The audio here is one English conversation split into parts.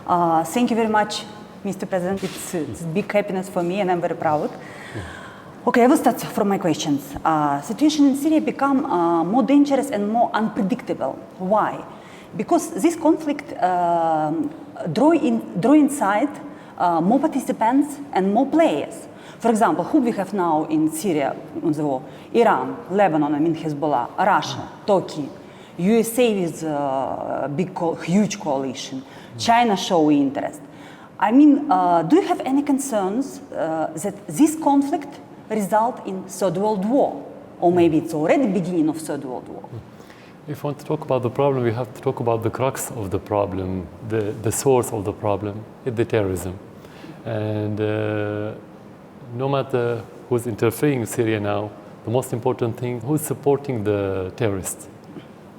Thank you very much, Mr. President. It's a big happiness for me and I'm very proud. Okay, I will start from my questions. Situation in Syria become more dangerous and more unpredictable. Why? Because this conflict draw inside more participants and more players. For example, who we have now in Syria on the war? Iran, Lebanon, Hezbollah, Russia, Turkey, USA with huge coalition, China showing interest. I mean, do you have any concerns that this conflict result in Third World War? Or maybe it's already beginning of Third World War? If we want to talk about the problem, we have to talk about the crux of the problem, the source of the problem, is the terrorism. And no matter who's interfering in Syria now, the most important thing, who's supporting the terrorists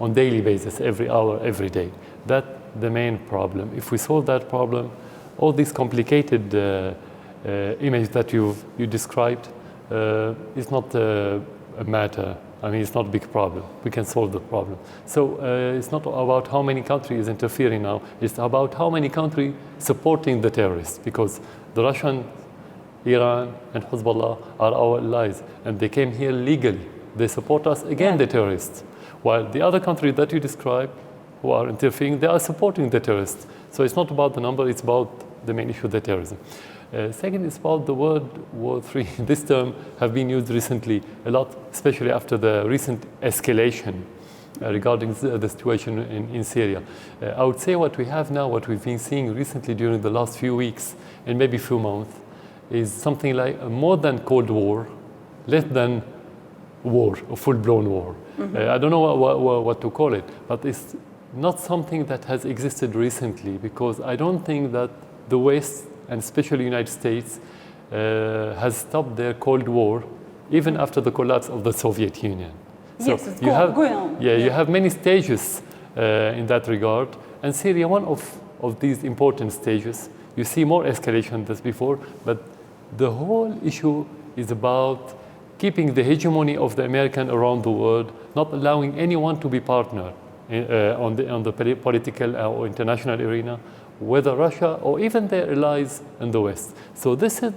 on daily basis, every hour, every day. That's the main problem. If we solve that problem, all these complicated images that you described is not a matter. I mean, it's not a big problem. We can solve the problem. So it's not about how many countries interfering now. It's about how many countries supporting the terrorists, because the Russian, Iran, and Hezbollah are our allies, and they came here legally. They support us against the terrorists, while the other countries that you described, who are interfering, they are supporting the terrorists. So it's not about the number, it's about the main issue, the terrorism. Second is about the word War III. This term have been used recently a lot, especially after the recent escalation regarding the situation in Syria. I would say what we have now, what we've been seeing recently during the last few weeks and maybe few months, is something like more than Cold War, less than war, a full-blown war. I don't know what to call it, but it's not something that has existed recently, because I don't think that the West, and especially the United States, has stopped their Cold War even after the collapse of the Soviet Union. Yes, so it's going on. Yeah, you have many stages in that regard, and Syria, one of these important stages. You see more escalation than before, but the whole issue is about keeping the hegemony of the American around the world, not allowing anyone to be partner on the political or international arena, whether Russia or even their allies in the West. So this is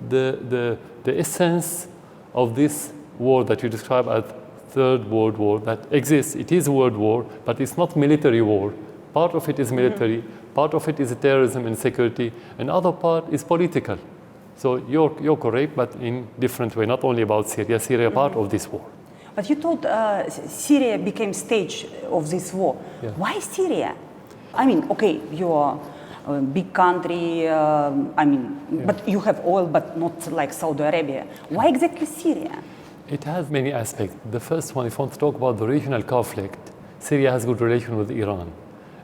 the essence of this war that you describe as Third World War that exists. It is a world war, but it's not military war. Part of it is military, part of it is terrorism and security, and other part is political. So you're correct, but in different way, not only about Syria. Syria part of this war. But you told Syria became stage of this war. Yeah. Why Syria? I mean, okay, you are a big country, but you have oil, but not like Saudi Arabia. Why exactly Syria? It has many aspects. The first one, if you want to talk about the regional conflict, Syria has good relation with Iran.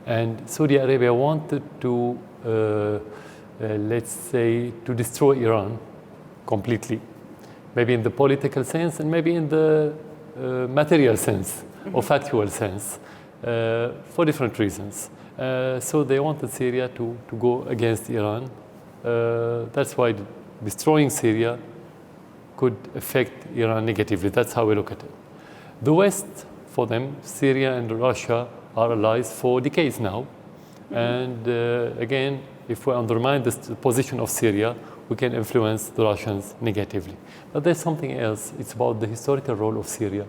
And Saudi Arabia wanted to, let's say, to destroy Iran completely. Maybe in the political sense and maybe in the material sense or factual sense, for different reasons. So they wanted Syria to go against Iran. That's why destroying Syria could affect Iran negatively. That's how we look at it. The West, for them, Syria and Russia are allies for decades now. And again, if we undermine the position of Syria, we can influence the Russians negatively. But there's something else. It's about the historical role of Syria.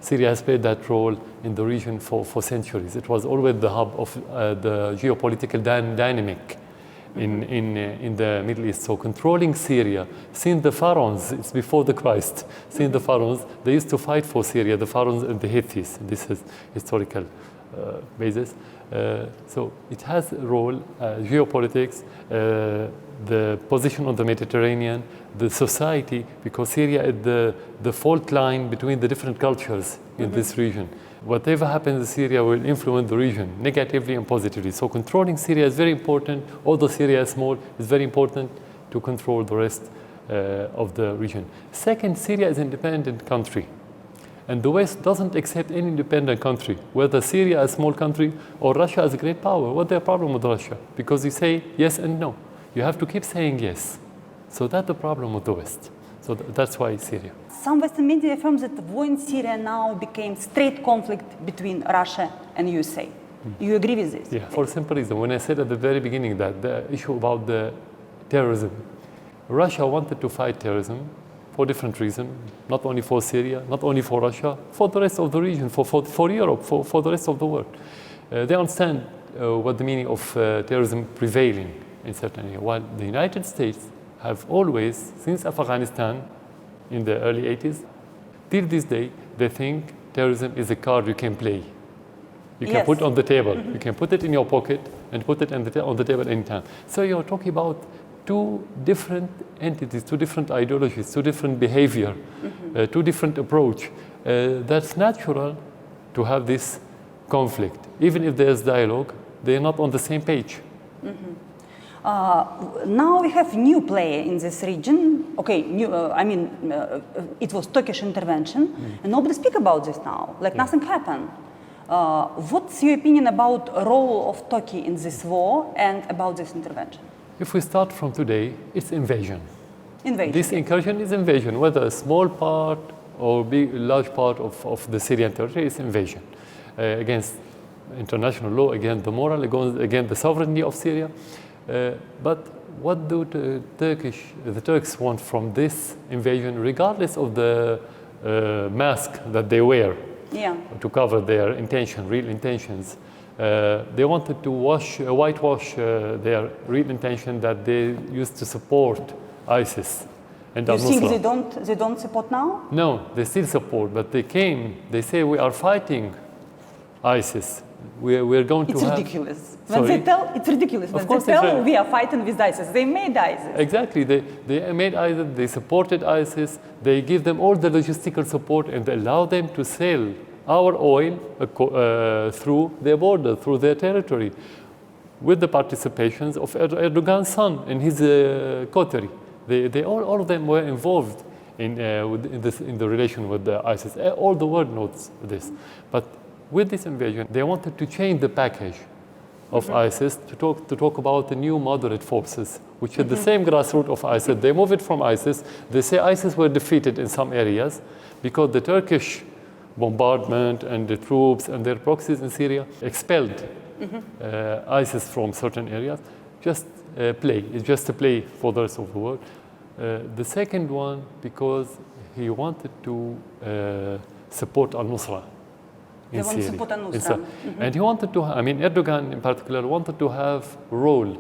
Syria has played that role in the region for centuries. It was always the hub of the geopolitical dynamic in the Middle East. So controlling Syria, since the pharaohs, it's before the Christ, since the pharaohs, they used to fight for Syria, the pharaohs and the Hittites. This is historical basis. So it has a role, geopolitics, the position on the Mediterranean, the society, because Syria is the fault line between the different cultures in this region. Whatever happens in Syria will influence the region negatively and positively. So controlling Syria is very important. Although Syria is small, it's very important to control the rest of the region. Second, Syria is an independent country. And the West doesn't accept any independent country, whether Syria is a small country or Russia is a great power. What's their problem with Russia? Because you say yes and no. You have to keep saying yes. So that's the problem with the West. So that's why Syria. Some Western media affirm that the war in Syria now became straight conflict between Russia and USA. You agree with this? Yeah, for a simple reason. When I said at the very beginning that the issue about the terrorism, Russia wanted to fight terrorism for different reasons, not only for Syria, not only for Russia, for the rest of the region, for Europe, for the rest of the world. They understand what the meaning of terrorism prevailing in certain areas, while the United States have always, since Afghanistan in the early 80s, till this day, they think terrorism is a card you can play. You can put on the table. You can put it in your pocket and put it on the table anytime. So you're talking about two different entities, two different ideologies, two different behavior, two different approach. That's natural to have this conflict. Even if there's dialogue, they're not on the same page. Now we have new player in this region. Okay, it was Turkish intervention, and nobody speak about this now. Like nothing happened. What's your opinion about role of Turkey in this war and about this intervention? If we start from today, it's invasion. Invasion. This incursion is invasion, whether a small part or large part of the Syrian territory is invasion against international law, against the moral, against the sovereignty of Syria. But what do the Turks want from this invasion, regardless of the mask that they wear to cover their real intentions? They wanted to whitewash their real intention that they used to support ISIS and You al-Nusra. think they don't support now? No, they still support, but they say we are fighting ISIS. We're going to It's have... ridiculous. Sorry? When they tell, it's ridiculous. When course they it's tell right. we are fighting with ISIS, they made ISIS. Exactly. They made ISIS, they supported ISIS, they give them all the logistical support and they allow them to sell our oil through their border, through their territory, with the participations of Erdogan's son and his coterie. All of them were involved in the relation with the ISIS. All the world knows this. But with this invasion, they wanted to change the package of ISIS to talk about the new moderate forces, which are the same grassroots of ISIS. They move it from ISIS. They say ISIS were defeated in some areas because the Turkish bombardment and the troops and their proxies in Syria expelled ISIS from certain areas. It's just a play for the rest of the world. The second one, because he wanted to support al-Nusra. They want to support al-Nusra. And he wanted to, Erdogan in particular, wanted to have a role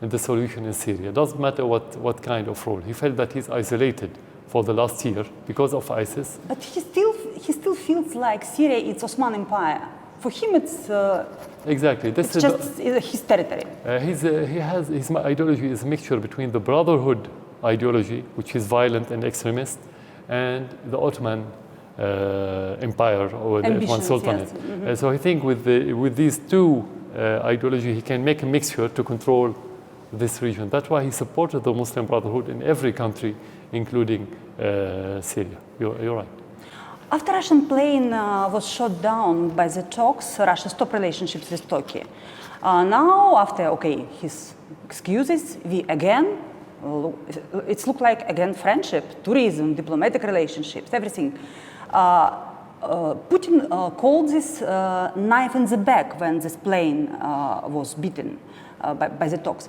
in the solution in Syria. It doesn't matter what kind of role. He felt that he's isolated for the last year because of ISIS. But he still feels like Syria is Ottoman Empire. For him, it's exactly. It's just his territory. His ideology is a mixture between the Brotherhood ideology, which is violent and extremist, and the Ottoman Empire or the Ottoman Sultanate. Yes. So I think with these two ideologies, he can make a mixture to control this region. That's why he supported the Muslim Brotherhood in every country, including Syria. You're right. After Russian plane was shot down by the Turks, Russia stopped relationships with Turkey. Now, after his excuses, it's look like again friendship, tourism, diplomatic relationships, everything. Putin called this knife in the back when this plane was beaten by the Turks.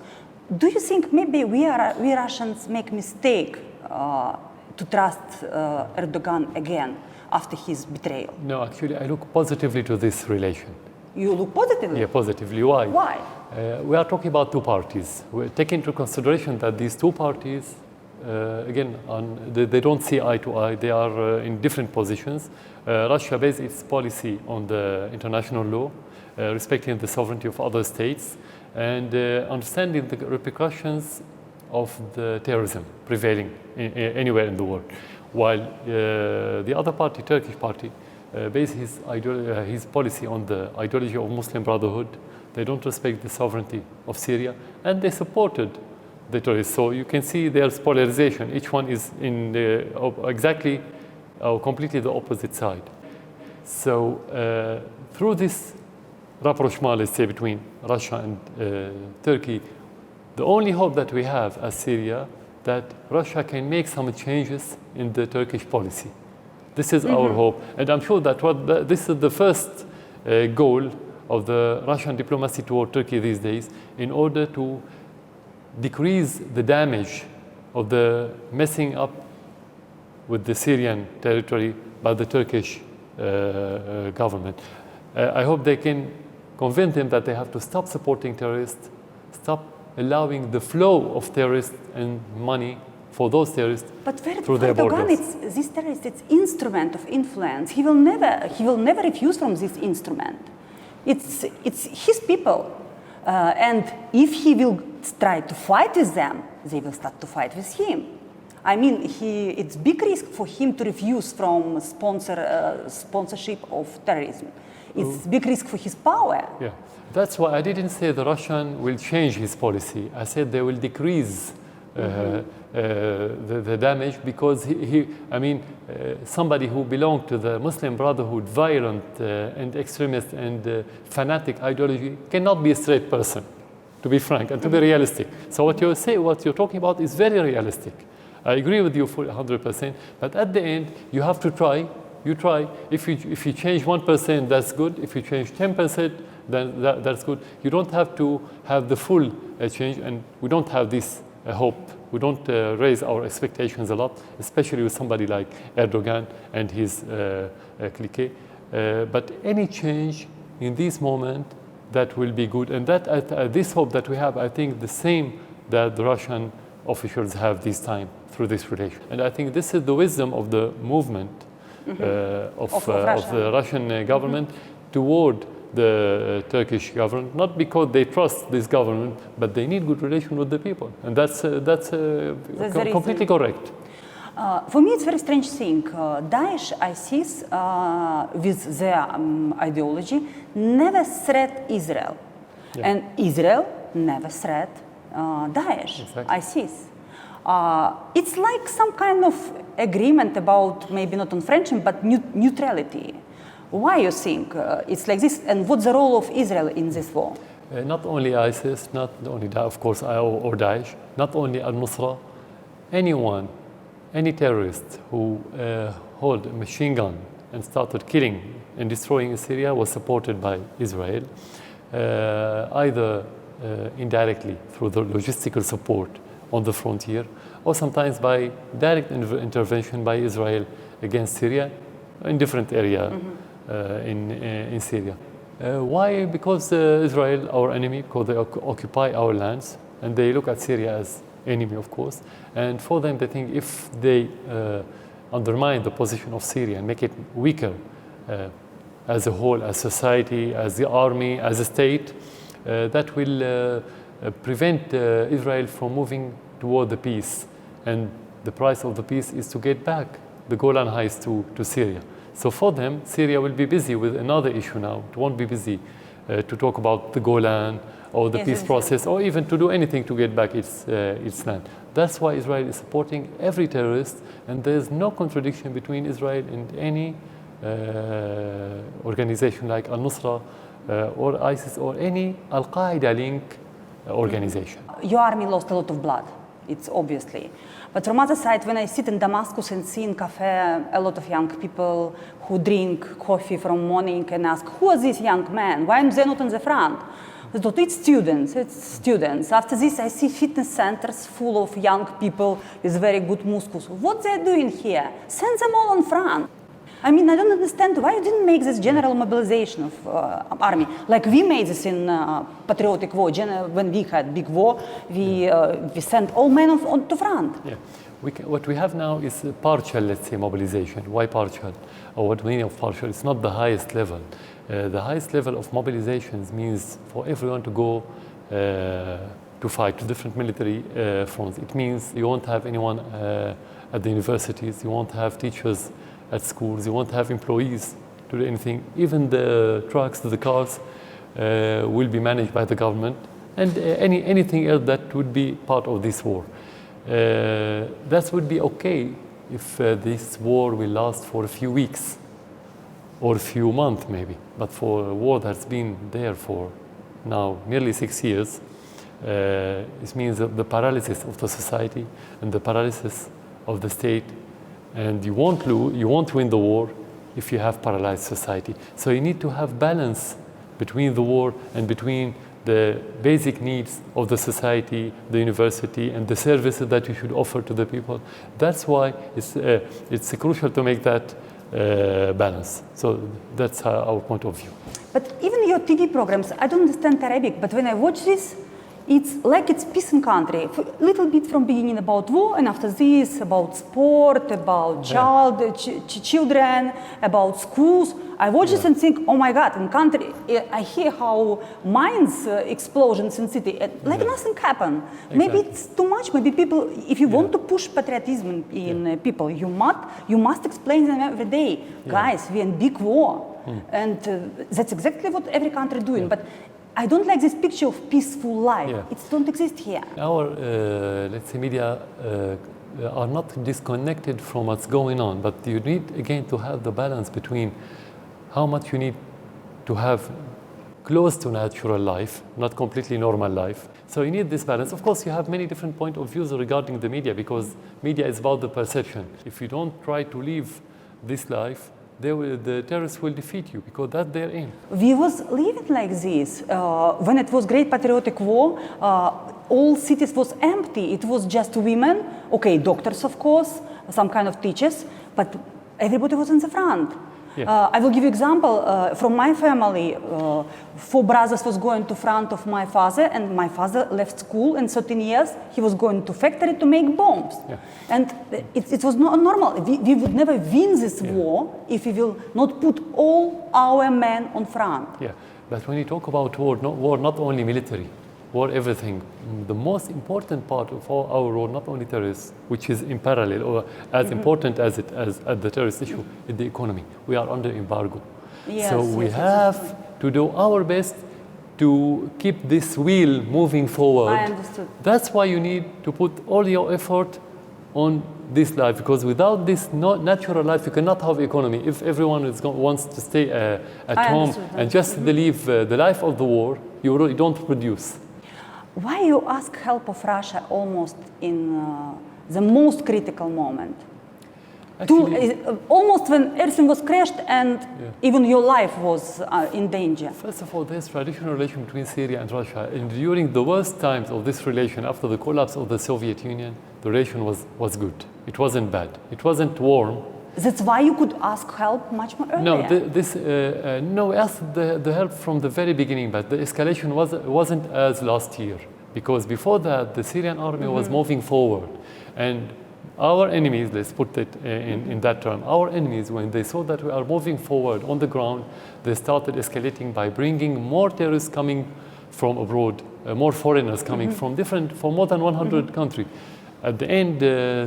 Do you think maybe we Russians make mistake to trust Erdogan again after his betrayal? No, actually, I look positively to this relation. You look positively? Yeah, positively. Why? Why? We are talking about two parties. We take into consideration that these two parties, they don't see eye to eye. They are in different positions. Russia based its policy on the international law, respecting the sovereignty of other states, and understanding the repercussions of the terrorism prevailing anywhere in the world. While the other party, Turkish party, based his policy on the ideology of Muslim Brotherhood. They don't respect the sovereignty of Syria, and they supported the terrorists. So you can see there's polarization. Each one is in exactly or completely the opposite side. So through this rapprochement, let's say, between Russia and Turkey, the only hope that we have as Syria that Russia can make some changes in the Turkish policy. This is our hope, and I'm sure that this is the first goal of the Russian diplomacy toward Turkey these days in order to decrease the damage of the messing up with the Syrian territory by the Turkish government. I hope they can convince them that they have to stop supporting terrorists, stop allowing the flow of terrorists and money for those terrorists through their borders. This terrorist, it's instrument of influence. He will never refuse from this instrument. It's his people, and if he will try to fight with them, they will start to fight with him. I mean, it's big risk for him to refuse from sponsorship of terrorism. It's big risk for his power. Yeah, that's why I didn't say the Russian will change his policy. I said they will decrease the damage because somebody who belonged to the Muslim Brotherhood, violent and extremist and fanatic ideology cannot be a straight person, to be frank and to be realistic. So what you're talking about is very realistic. I agree with you for 100%, but at the end, you have to try. You try. If you change 1%, that's good. If you change 10%, then that's good. You don't have to have the full change, and we don't have this hope. We don't raise our expectations a lot, especially with somebody like Erdogan and his clique. But any change in this moment, that will be good. And that this hope that we have, I think the same that the Russian officials have this time through this relation. And I think this is the wisdom of the movement of the Russian government toward the Turkish government, not because they trust this government, but they need good relation with the people. And that's completely correct. For me, it's a very strange thing. Daesh, ISIS, with their ideology, never threat Israel. Yeah. And Israel never threat Daesh, Exactly. ISIS. It's like some kind of agreement about, maybe not on friendship, but neutrality. Why you think it's like this, and what's the role of Israel in this war? Not only ISIS, not only of course or Daesh, not only al-Nusra, anyone, any terrorist who hold a machine gun and started killing and destroying in Syria was supported by Israel, either indirectly through the logistical support on the frontier, or sometimes by direct intervention by Israel against Syria in different areas in Syria. Why? Because Israel, our enemy, because they occupy our lands, and they look at Syria as enemy, of course. And for them, they think if they undermine the position of Syria and make it weaker as a whole, as society, as the army, as a state, that will prevent Israel from moving toward the peace. And the price of the peace is to get back the Golan Heights to Syria. So for them, Syria will be busy with another issue now. It won't be busy to talk about the Golan or the peace process, or even to do anything to get back its land. That's why Israel is supporting every terrorist, and there's no contradiction between Israel and any organization like al-Nusra or ISIS or any Al-Qaeda link organization. Your army lost a lot of blood, it's obviously. But from other side, when I sit in Damascus and see in cafe a lot of young people who drink coffee from morning and ask, who are these young men? Why are they not on the front? I thought, it's students. After this, I see fitness centers full of young people with very good muscles. What they're doing here? Send them all on front. I mean, I don't understand why you didn't make this general mobilization of army. Like we made this in patriotic war. When we had big war, we sent all men on to front. Yeah. What we have now is a partial, let's say, mobilization. Why partial? Or what meaning of partial? It's not the highest level. The highest level of mobilizations means for everyone to go to fight to different military fronts. It means you won't have anyone at the universities, you won't have teachers at schools, you won't have employees to do anything. Even the trucks, the cars will be managed by the government, and anything else that would be part of this war. That would be okay if this war will last for a few weeks or a few months maybe. But for a war that's been there for now nearly 6 years, it means that the paralysis of the society and the paralysis of the state, and you won't win the war if you have paralyzed society. So you need to have balance between the war and between the basic needs of the society, the university, and the services that you should offer to the people. That's why it's crucial to make that balance. So that's our point of view. But even your TV programs, I don't understand Arabic, but when I watch this, it's like it's peace in country. A little bit from beginning about war, and after this about sport, about children, about schools. I watch this and think, oh my God, in country, I hear how mines explosions in city, like nothing happened. Exactly. Maybe it's too much. Maybe people, if you want to push patriotism in people, you must explain them every day. Guys, we're in big war, and that's exactly what every country doing. But I don't like this picture of peaceful life. It don't exist here. Our, let's say, media are not disconnected from what's going on, but you need, again, to have the balance between how much you need to have close to natural life, not completely normal life. So you need this balance. Of course, you have many different point of views regarding the media, because media is about the perception. If you don't try to live this life, the terrorists will defeat you, because that's their aim. We was living like this. When it was Great Patriotic War, all cities was empty. It was just women, okay, doctors of course, some kind of teachers, but everybody was in the front. I will give you example from my family. 4 brothers was going to front of my father, and my father left school in 13 years. He was going to factory to make bombs. And it was not normal. We would never win this war if we will not put all our men on front. But when you talk about war not only military, war everything. The most important part of our war, not only terrorists, which is in parallel or as important as the terrorist issue, is the economy. We are under embargo. So we have to do our best to keep this wheel moving forward. I understood. That's why you need to put all your effort on this life, because without this natural life, you cannot have economy. If everyone wants to stay at home and just live the life of the war, you really don't produce. Why you ask help of Russia almost in the most critical moment? Actually, almost when everything was crashed and even your life was in danger. First of all, there's traditional relation between Syria and Russia. And during the worst times of this relation, after the collapse of the Soviet Union, the relation was good. It wasn't bad. It wasn't warm. That's why you could ask help much more earlier. No, we asked the help from the very beginning, but the escalation wasn't as last year, because before that, the Syrian army was moving forward. And our enemies, let's put it in that term, our enemies, when they saw that we are moving forward on the ground, they started escalating by bringing more terrorists coming from abroad, more foreigners coming from more than 100 countries. At the end,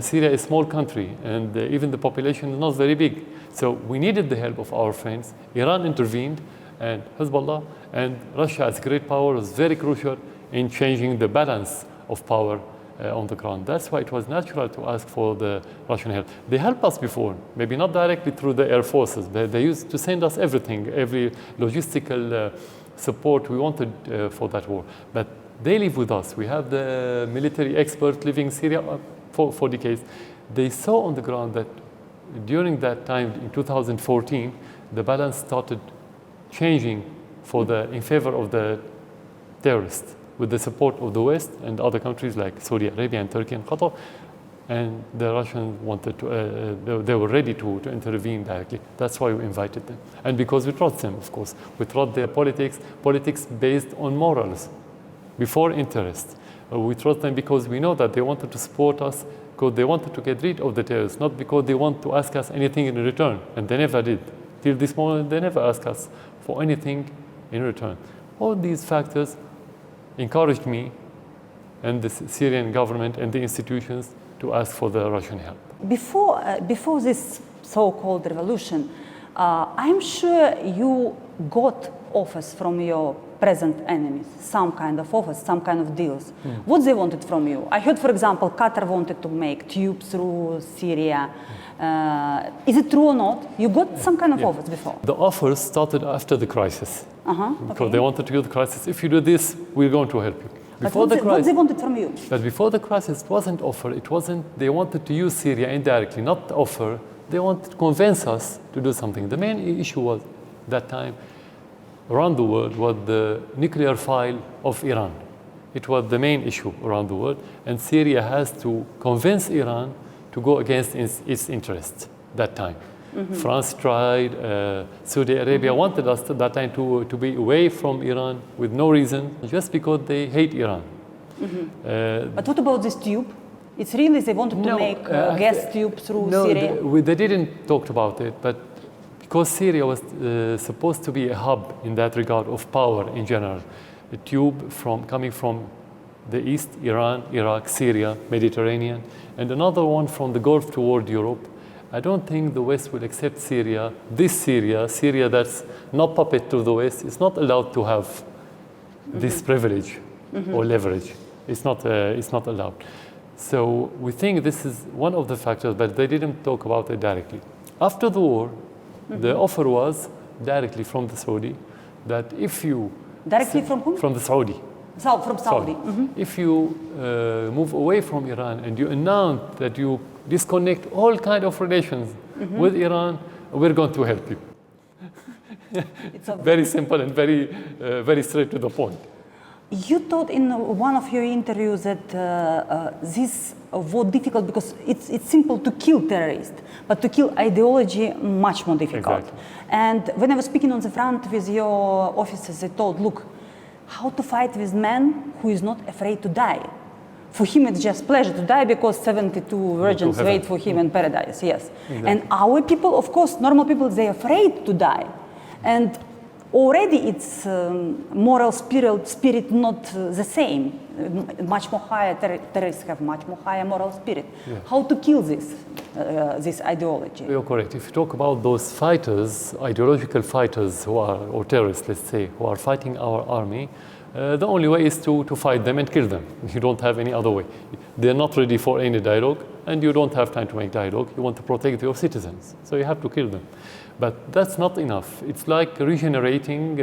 Syria is a small country, and even the population is not very big. So we needed the help of our friends. Iran intervened, and Hezbollah and Russia as great power was very crucial in changing the balance of power on the ground. That's why it was natural to ask for the Russian help. They helped us before, maybe not directly through the air forces, but they used to send us everything, every logistical support we wanted for that war. But they live with us. We have the military experts living in Syria for decades. They saw on the ground that during that time, in 2014, the balance started changing in favor of the terrorists, with the support of the West and other countries like Saudi Arabia and Turkey and Qatar. And the Russians wanted to, they were ready to intervene directly. That's why we invited them. And because we trust them, of course. We trust their politics based on morals, before interest. We trust them because we know that they wanted to support us, because they wanted to get rid of the terrorists, not because they want to ask us anything in return. And they never did. Till this moment, they never asked us for anything in return. All these factors encouraged me and the Syrian government and the institutions to ask for the Russian help. Before this so-called revolution, I'm sure you got offers from your present enemies, some kind of offers, some kind of deals. What they wanted from you? I heard, for example, Qatar wanted to make tubes through Syria. Is it true or not? You got some kind of offers before? The offers started after the crisis. Because they wanted to use the crisis. If you do this, we're going to help you. What they wanted from you? But before the crisis, it wasn't offer. They wanted to use Syria indirectly, not offer. They wanted to convince us to do something. The main issue was, that time, around the world was the nuclear file of Iran. It was the main issue around the world, and Syria has to convince Iran to go against its interests that time. France tried, Saudi Arabia wanted us at that time to be away from Iran with no reason, just because they hate Iran. But what about this tube? It's really they wanted to make a gas tube through Syria? No, they didn't talk about it, but because Syria was supposed to be a hub in that regard of power in general, a tube coming from the east, Iran, Iraq, Syria, Mediterranean, and another one from the Gulf toward Europe. I don't think the West will accept Syria, Syria that's not puppet to the West, is not allowed to have this privilege or leverage. It's not allowed. So we think this is one of the factors, but they didn't talk about it directly. After the war, the offer was directly from the Saudi that if you... Directly from whom? From the Saudi. From Saudi. If you move away from Iran and you announce that you disconnect all kind of relations with Iran, we're going to help you. It's very simple and very straight to the point. You thought in one of your interviews that this was difficult because it's simple to kill terrorists, but to kill ideology much more difficult. Exactly. And when I was speaking on the front with your officers, I told, look, how to fight with man who is not afraid to die. For him, it's just pleasure to die because 72 virgins wait for him in paradise, yes. Exactly. And our people, of course, normal people, they're afraid to die. And already it's moral spirit not the same. Much more higher, terrorists have much more higher moral spirit. Yeah. How to kill this ideology? You're correct. If you talk about those fighters, ideological fighters who are, or terrorists, let's say, who are fighting our army, the only way is to fight them and kill them. You don't have any other way. They're not ready for any dialogue, and you don't have time to make dialogue. You want to protect your citizens, so you have to kill them. But that's not enough. It's like regenerating,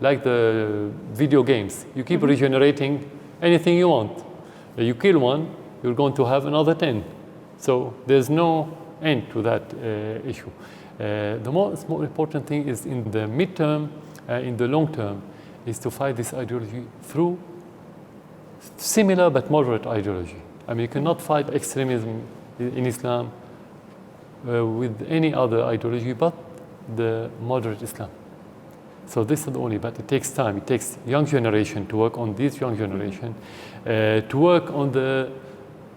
like the video games. You keep regenerating anything you want. You kill one, you're going to have another 10. So there's no end to that issue. The most important thing is in the midterm, in the long term, is to fight this ideology through similar but moderate ideology. I mean, you cannot fight extremism in Islam with any other ideology but the moderate Islam. So this is the only, but it takes time. It takes young generation to work on this young generation, to work on the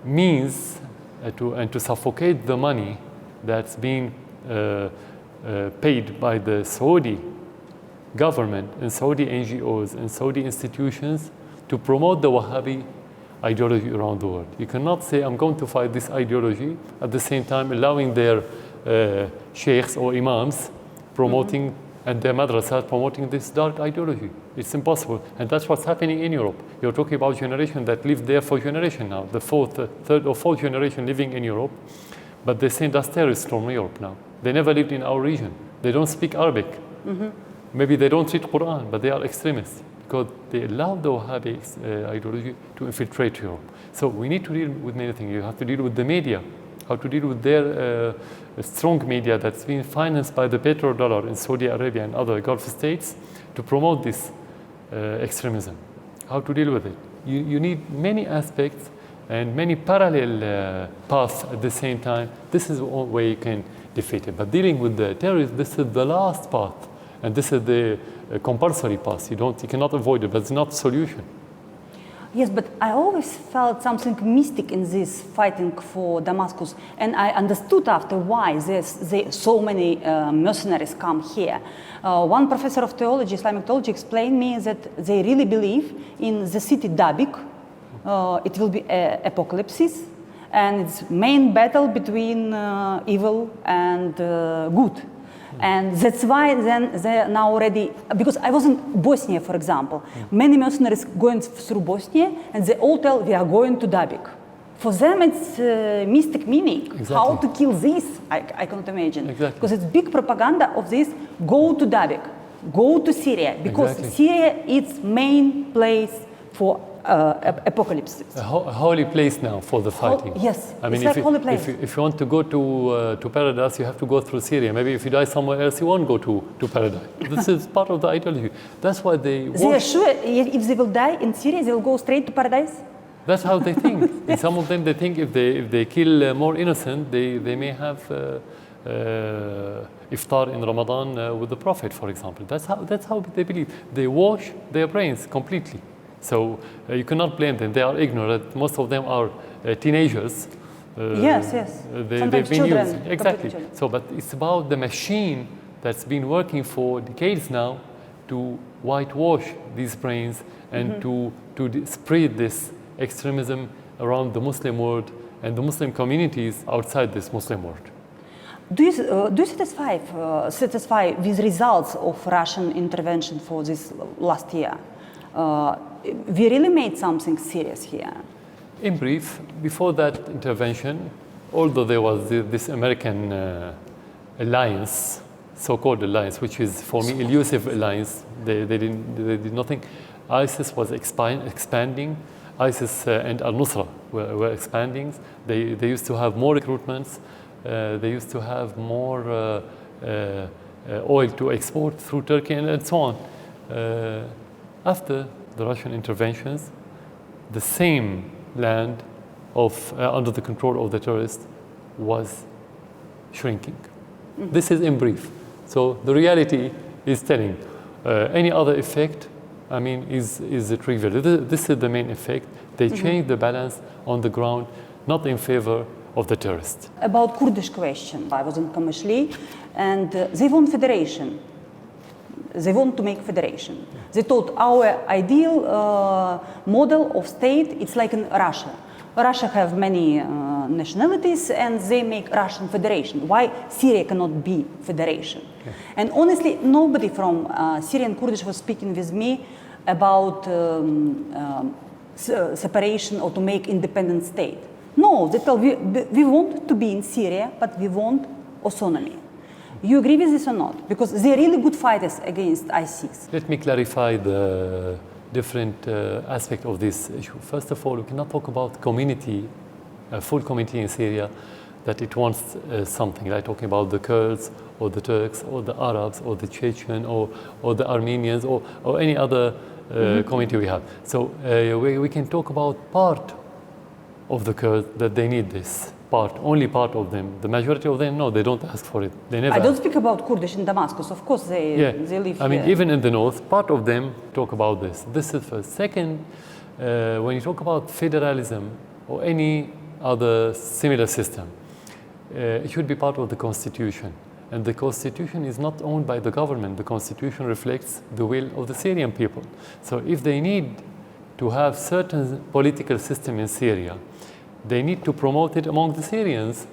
means and to suffocate the money that's being paid by the Saudi government and Saudi NGOs and Saudi institutions to promote the Wahhabi ideology around the world. You cannot say, I'm going to fight this ideology, at the same time allowing their sheikhs or imams promoting, and their madrasas promoting this dark ideology. It's impossible. And that's what's happening in Europe. You're talking about generation that lived there for generation now, the third or fourth generation living in Europe, but they send us terrorists from Europe now. They never lived in our region. They don't speak Arabic. Maybe they don't read Quran, but they are extremists because they allow the Wahhabi ideology to infiltrate Europe. So we need to deal with many things. You have to deal with the media, how to deal with their strong media that's being financed by the petrodollar in Saudi Arabia and other Gulf states to promote this extremism. How to deal with it. You need many aspects and many parallel paths at the same time. This is one way you can defeat it. But dealing with the terrorists, this is the last path. And this is the compulsory path. You cannot avoid it, but it's not a solution. Yes, but I always felt something mystic in this fighting for Damascus, and I understood after why so many mercenaries come here. One professor of theology, Islamic theology, explained me that they really believe in the city Dabik. It will be apocalypse, and it's main battle between evil and good. And that's why then they're now already, because I was in Bosnia, for example, many mercenaries going through Bosnia, and they all tell we are going to Dabik. For them, it's mystic meaning. Exactly. How to kill this, I cannot imagine. Exactly. Because it's big propaganda of this, go to Dabik, go to Syria, because Syria is main place for apocalypse. A holy place now for the fighting. Yes, I mean, it's like holy place. if you want to go to paradise, you have to go through Syria. Maybe if you die somewhere else, you won't go to paradise. This is part of the ideology. That's why they are sure if they will die in Syria, they will go straight to paradise? That's how they think. And some of them, they think if they kill more innocent, they may have iftar in Ramadan with the Prophet, for example. That's how they believe. They wash their brains completely. So you cannot blame them. They are ignorant. Most of them are teenagers. Yes. They've been children, used. Exactly. children. So, but it's about the machine that's been working for decades now to whitewash these brains and to spread this extremism around the Muslim world and the Muslim communities outside this Muslim world. Do you satisfy with results of Russian intervention for this last year? We really made something serious here. In brief, before that intervention, although there was this American alliance, so-called alliance, which is for me elusive alliance, they did nothing. ISIS was expanding. ISIS and Al-Nusra were expanding. They used to have more recruitments. They used to have more oil to export through Turkey and so on. After the Russian interventions, the same land under the control of the terrorists was shrinking. This is in brief. So the reality is telling. Any other effect, I mean, is trivial. This is the main effect. They change the balance on the ground, not in favor of the terrorists. About Kurdish question, I was in Kamishli, and they want federation. They want to make federation. They thought our ideal model of state, it's like in Russia. Russia have many nationalities and they make Russian federation. Why Syria cannot be federation? Yeah. And honestly, nobody from Syrian Kurdish was speaking with me about separation or to make independent state. No, they tell we want to be in Syria, but we want autonomy. You agree with this or not? Because they're really good fighters against ISIS. Let me clarify the different aspect of this issue. First of all, we cannot talk about community, a full community in Syria, that it wants something, like talking about the Kurds or the Turks or the Arabs or the Chechen or the Armenians or any other community we have. So we can talk about part of the Kurds that they need this. Only part of them. The majority of them, no, they don't ask for it. They never. I don't speak about Kurdish in Damascus. Of course, they live I mean, even in the north, part of them talk about this. This is first. Second, when you talk about federalism or any other similar system, it should be part of the constitution. And the constitution is not owned by the government. The constitution reflects the will of the Syrian people. So if they need to have certain political system in Syria, they need to promote it among the Syrians.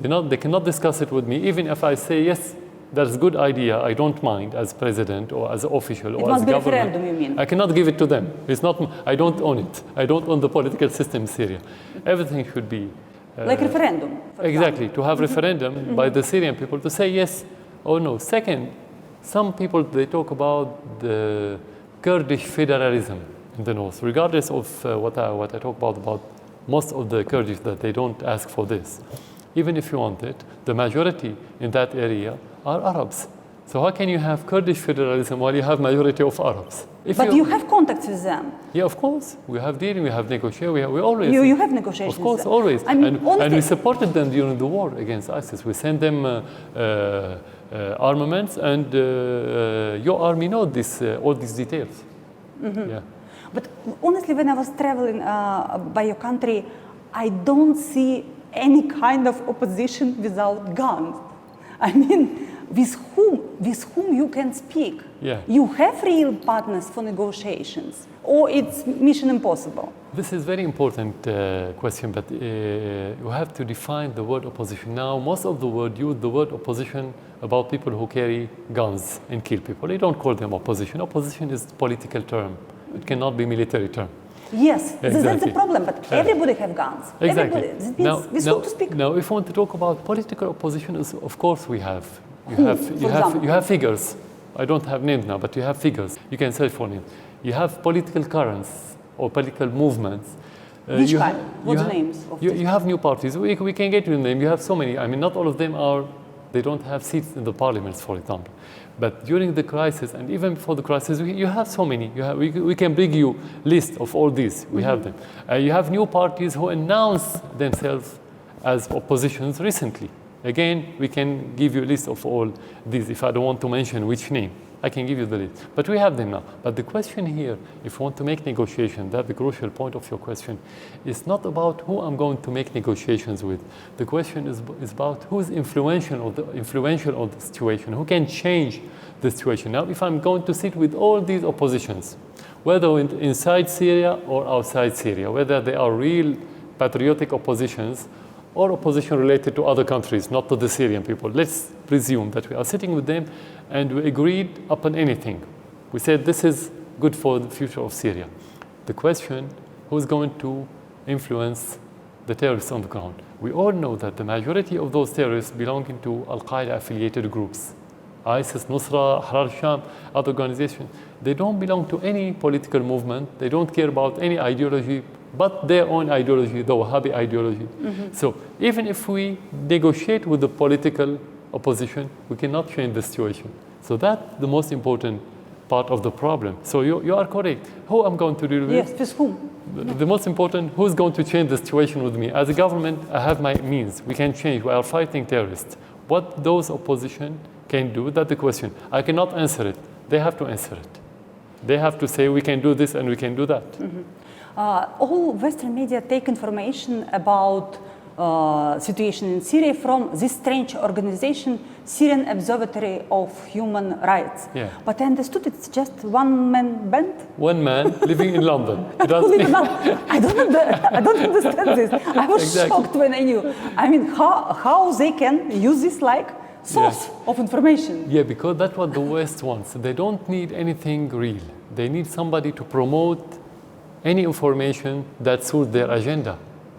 They cannot discuss it with me, even if I say, yes, that's a good idea, I don't mind as president or as official or as government. It must be referendum, you mean? I cannot give it to them. It's not, I don't own it. I don't own the political system in Syria. Everything should be... like referendum. Exactly, to have referendum by the Syrian people to say yes or no. Second, some people, they talk about the Kurdish federalism in the north, regardless of what I talk about most of the Kurdish, that they don't ask for this. Even if you want it, the majority in that area are Arabs. So how can you have Kurdish federalism while you have majority of Arabs? But you have contacts with them. Yeah, of course. We have dealing, we have negotiation, we always... You have negotiations. Of course, always. I mean, and we supported them during the war against ISIS. We sent them armaments, and your army knows this, all these details. Yeah. But honestly, when I was traveling by your country, I don't see any kind of opposition without guns. I mean, with whom you can speak? Yeah. You have real partners for negotiations, or it's mission impossible? This is a very important question, but you have to define the word opposition. Now, most of the world use the word opposition about people who carry guns and kill people. They don't call them opposition. Opposition is a political term. It cannot be military term. Yes, exactly. That's the problem, but everybody have guns. Exactly. Everybody. To speak. Now, if we want to talk about political opposition, of course we have. You have figures. I don't have names now, but you have figures. You can search for names. You have political currents or political movements. Which kind? What's the names of you have new parties. We can get to the name. You have so many. I mean, not all of them they don't have seats in the parliaments, for example. But during the crisis, and even before the crisis, you have so many. We can bring you list of all these. We have them. You have new parties who announce themselves as oppositions recently. Again, we can give you a list of all these. If I don't want to mention which name, I can give you the list. But we have them now. But the question here, if you want to make negotiations, that's the crucial point of your question, is not about who I'm going to make negotiations with. The question is about who's influential on the situation, who can change the situation. Now, if I'm going to sit with all these oppositions, whether inside Syria or outside Syria, whether they are real patriotic oppositions or opposition related to other countries, not to the Syrian people. Let's presume that we are sitting with them and we agreed upon anything. We said this is good for the future of Syria. The question, who's going to influence the terrorists on the ground? We all know that the majority of those terrorists belonging to Al-Qaeda affiliated groups. ISIS, Nusra, Ahrar Sham, other organizations. They don't belong to any political movement. They don't care about any ideology but their own ideology, the Wahhabi ideology. So even if we negotiate with the political opposition, we cannot change the situation. So that's the most important part of the problem. So you are correct. Who I'm going to deal with? Yes, with whom? The most important, who's going to change the situation with me? As a government, I have my means. We can change. We are fighting terrorists. What those opposition can do, that's the question. I cannot answer it. They have to answer it. They have to say we can do this and we can do that. All Western media take information about situation in Syria from this strange organization, Syrian Observatory of Human Rights. Yeah. But I understood it's just one-man band? One man living in London. I don't understand this. I was shocked when I knew. I mean, how they can use this like source of information? Yeah, because that's what the West wants. They don't need anything real. They need somebody to promote any information that suits their agenda.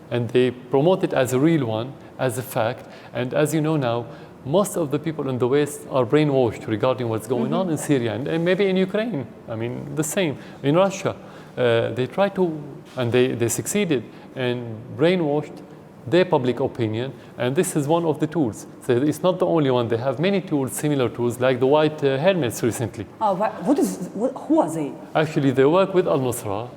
And they promote it as a real one, as a fact. And as you know now, most of the people in the West are brainwashed regarding what's going on in Syria and maybe in Ukraine. I mean, the same. In Russia, they try to, and they succeeded and brainwashed their public opinion, and this is one of the tools. So it's not the only one. They have many tools, similar tools, like the white helmets recently. Who are they? Actually, they work with Al-Nusra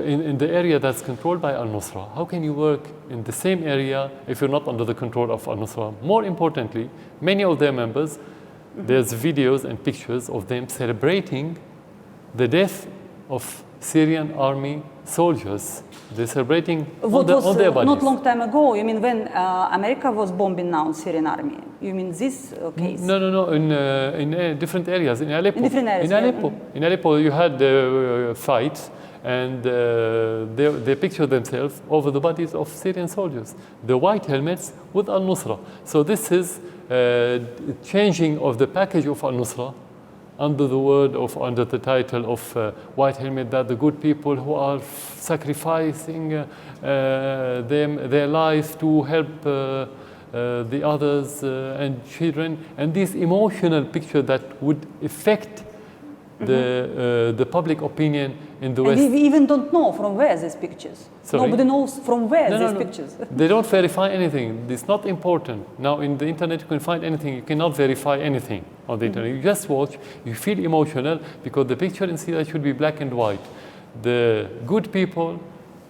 in the area that's controlled by Al-Nusra. How can you work in the same area if you're not under the control of Al-Nusra? More importantly, many of their members, there's videos and pictures of them celebrating the death of Syrian army soldiers. They're celebrating on their bodies. Not long time ago, you mean when America was bombing now Syrian army? You mean this case? No, in different areas, in Aleppo. In different areas, In Aleppo, you had fights, and they picture themselves over the bodies of Syrian soldiers. The white helmets with Al-Nusra. So this is changing of the package of Al-Nusra under the title of white helmet, that the good people who are sacrificing their life to help the others and children, and this emotional picture that would affect the public opinion in the West. And we even don't know from where these pictures. Sorry? Nobody knows from where these pictures. They don't verify anything. It's not important. Now in the internet you can find anything. You cannot verify anything on the internet. You just watch, you feel emotional because the picture in Syria should be black and white. The good people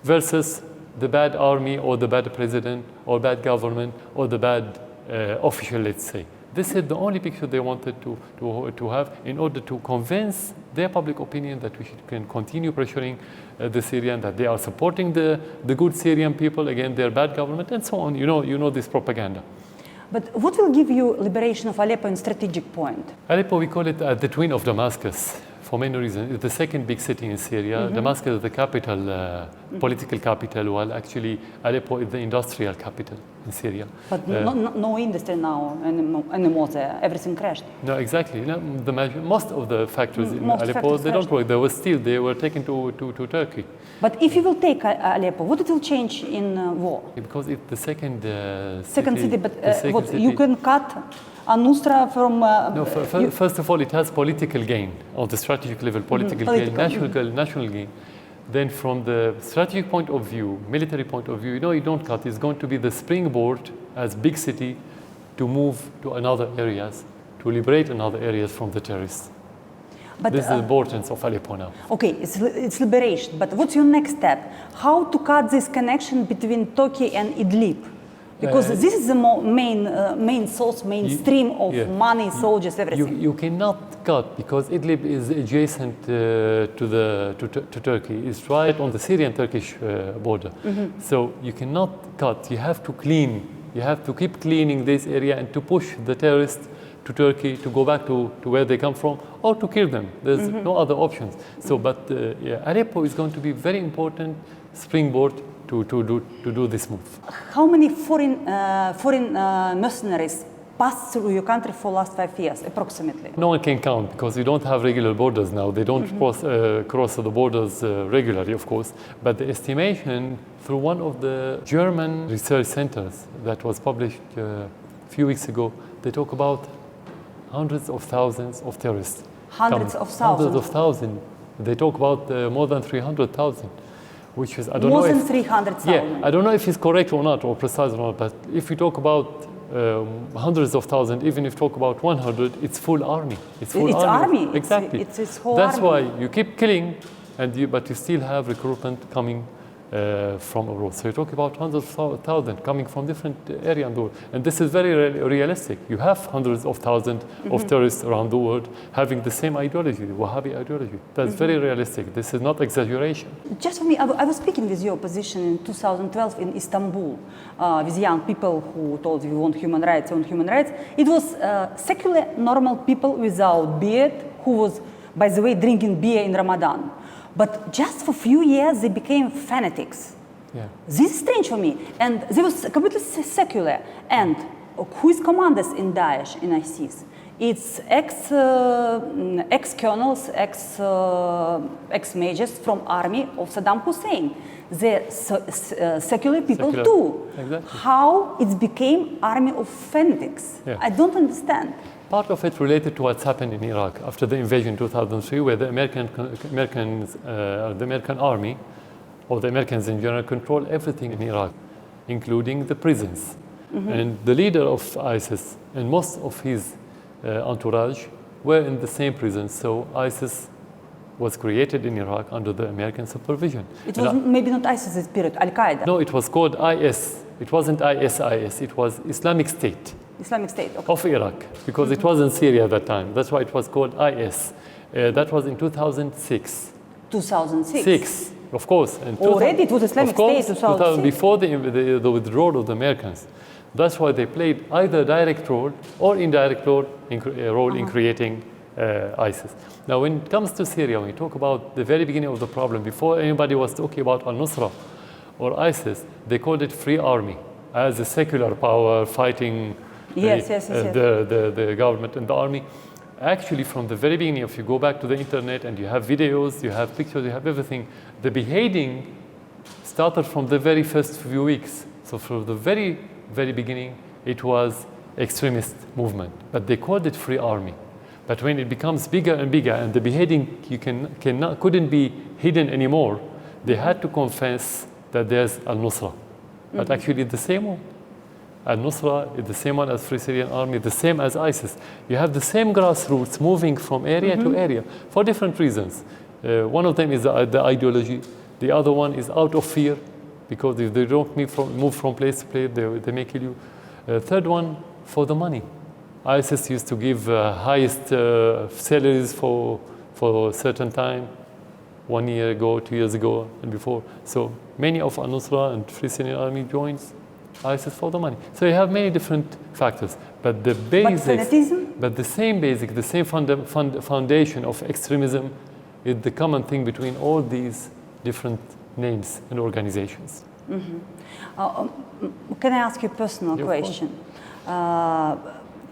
versus the bad army or the bad president or bad government or the bad official, let's say. This is the only picture they wanted to have in order to convince their public opinion that we can continue pressuring the Syrian, that they are supporting the good Syrian people against their bad government, and so on. You know this propaganda. But what will give you liberation of Aleppo in strategic point? Aleppo, we call it the twin of Damascus for many reasons. It's the second big city in Syria. Damascus is the capital, political capital, while actually Aleppo is the industrial capital in Syria. But no industry now anymore there. Everything crashed. No, exactly. No, most of the factories in Aleppo, they don't work. They were taken to Turkey. But if you will take Aleppo, what it will change in war? Because it's the second city, but you can cut Al-Nusra from... no, first of all, it has political gain, on the strategic level, political gain, national gain. then from the strategic point of view, military point of view, you don't cut. It's going to be the springboard as big city to move to another areas, to liberate another areas from the terrorists. But this is the importance of Aleppo now. Okay, it's liberation, but what's your next step? How to cut this connection between Turkey and Idlib? Because this is the main source, mainstream of money, soldiers, everything. You cannot cut because Idlib is adjacent to Turkey. It's right on the Syrian-Turkish border. So you cannot cut. You have to clean. You have to keep cleaning this area and to push the terrorists to Turkey, to go back to where they come from, or to kill them. There's no other options. So, but Aleppo is going to be very important springboard to do this move. How many foreign mercenaries passed through your country for the last 5 years, approximately? No one can count because we don't have regular borders now. They don't cross the borders regularly, of course. But the estimation through one of the German research centers that was published a few weeks ago, they talk about hundreds of thousands of terrorists. Hundreds of thousands? Hundreds of thousands. They talk about more than 300,000, which is, I don't know more than if, 300,000? Yeah, I don't know if it's correct or not, or precise or not, but if we talk about hundreds of thousands, even if you talk about 100, it's full army. It's full army. Exactly. It's whole That's army. why you keep killing, but you still have recruitment coming from abroad. So you talk about hundreds of thousands coming from different areas in the world. And this is very realistic. You have hundreds of thousands of terrorists around the world having the same ideology, the Wahhabi ideology. That's very realistic. This is not exaggeration. Just for me, I was speaking with your opposition in 2012 in Istanbul with young people who told you we want human rights, we want human rights. It was secular, normal people without beard who was, by the way, drinking beer in Ramadan. But just for a few years, they became fanatics. Yeah. This is strange for me. And they was completely secular. And who is commanders in Daesh, in ISIS? It's ex-colonels, ex-majors from army of Saddam Hussein. They're secular people too. Exactly. How it became army of fanatics? Yeah. I don't understand. Part of it related to what's happened in Iraq after the invasion in 2003, where the American army, or the Americans in general, control everything in Iraq, including the prisons. And the leader of ISIS and most of his entourage were in the same prison. So ISIS was created in Iraq under the American supervision. It was maybe not ISIS period, Al-Qaeda. No, it was called IS. It wasn't ISIS. It was Islamic State. Islamic State, okay. Of Iraq, because it was in Syria at that time. That's why it was called IS. That was in 2006. 2006? Six, of course. And already it was Islamic State, 2006? Before the withdrawal of the Americans. That's why they played either direct role or indirect role in creating ISIS. Now, when it comes to Syria, when we talk about the very beginning of the problem, before anybody was talking about al-Nusra or ISIS, they called it free army as a secular power fighting the government and the army. Actually, from the very beginning, if you go back to the internet and you have videos, you have pictures, you have everything, the beheading started from the very first few weeks. So from the very, very beginning, it was extremist movement, but they called it free army. But when it becomes bigger and bigger, and the beheading couldn't be hidden anymore, they had to confess that there's al-Nusra. But actually, the same one. Al-Nusra is the same one as Free Syrian Army, the same as ISIS. You have the same grassroots moving from area to area for different reasons. One of them is the ideology. The other one is out of fear, because if they don't move from place to place, they may kill you. Third one, for the money. ISIS used to give highest salaries for a certain time, 1 year ago, 2 years ago, and before. So many of Al-Nusra and Free Syrian Army joins ISIS for the money. So you have many different factors, but the basics, but the same basic, the same foundation of extremism is the common thing between all these different names and organizations. Can I ask you a personal question?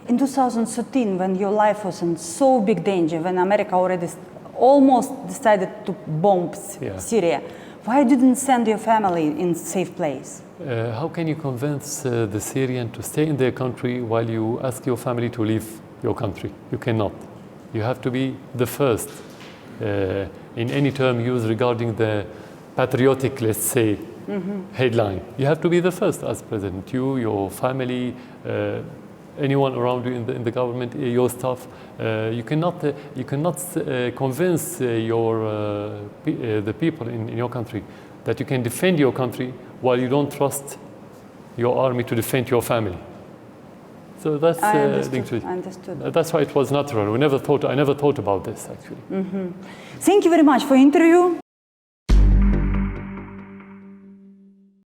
In 2013, when your life was in so big danger, when America already almost decided to bomb Syria, why didn't send your family in safe place? How can you convince the Syrian to stay in their country while you ask your family to leave your country? You cannot. You have to be the first in any term used regarding the patriotic, let's say, headline. You have to be the first as president. You, your family, anyone around you in the government, your staff. You cannot convince the people in your country that you can defend your country while you don't trust your army to defend your family. So that's linked to it. I understood. That's why it was natural. I never thought about this actually. Thank you very much for interview.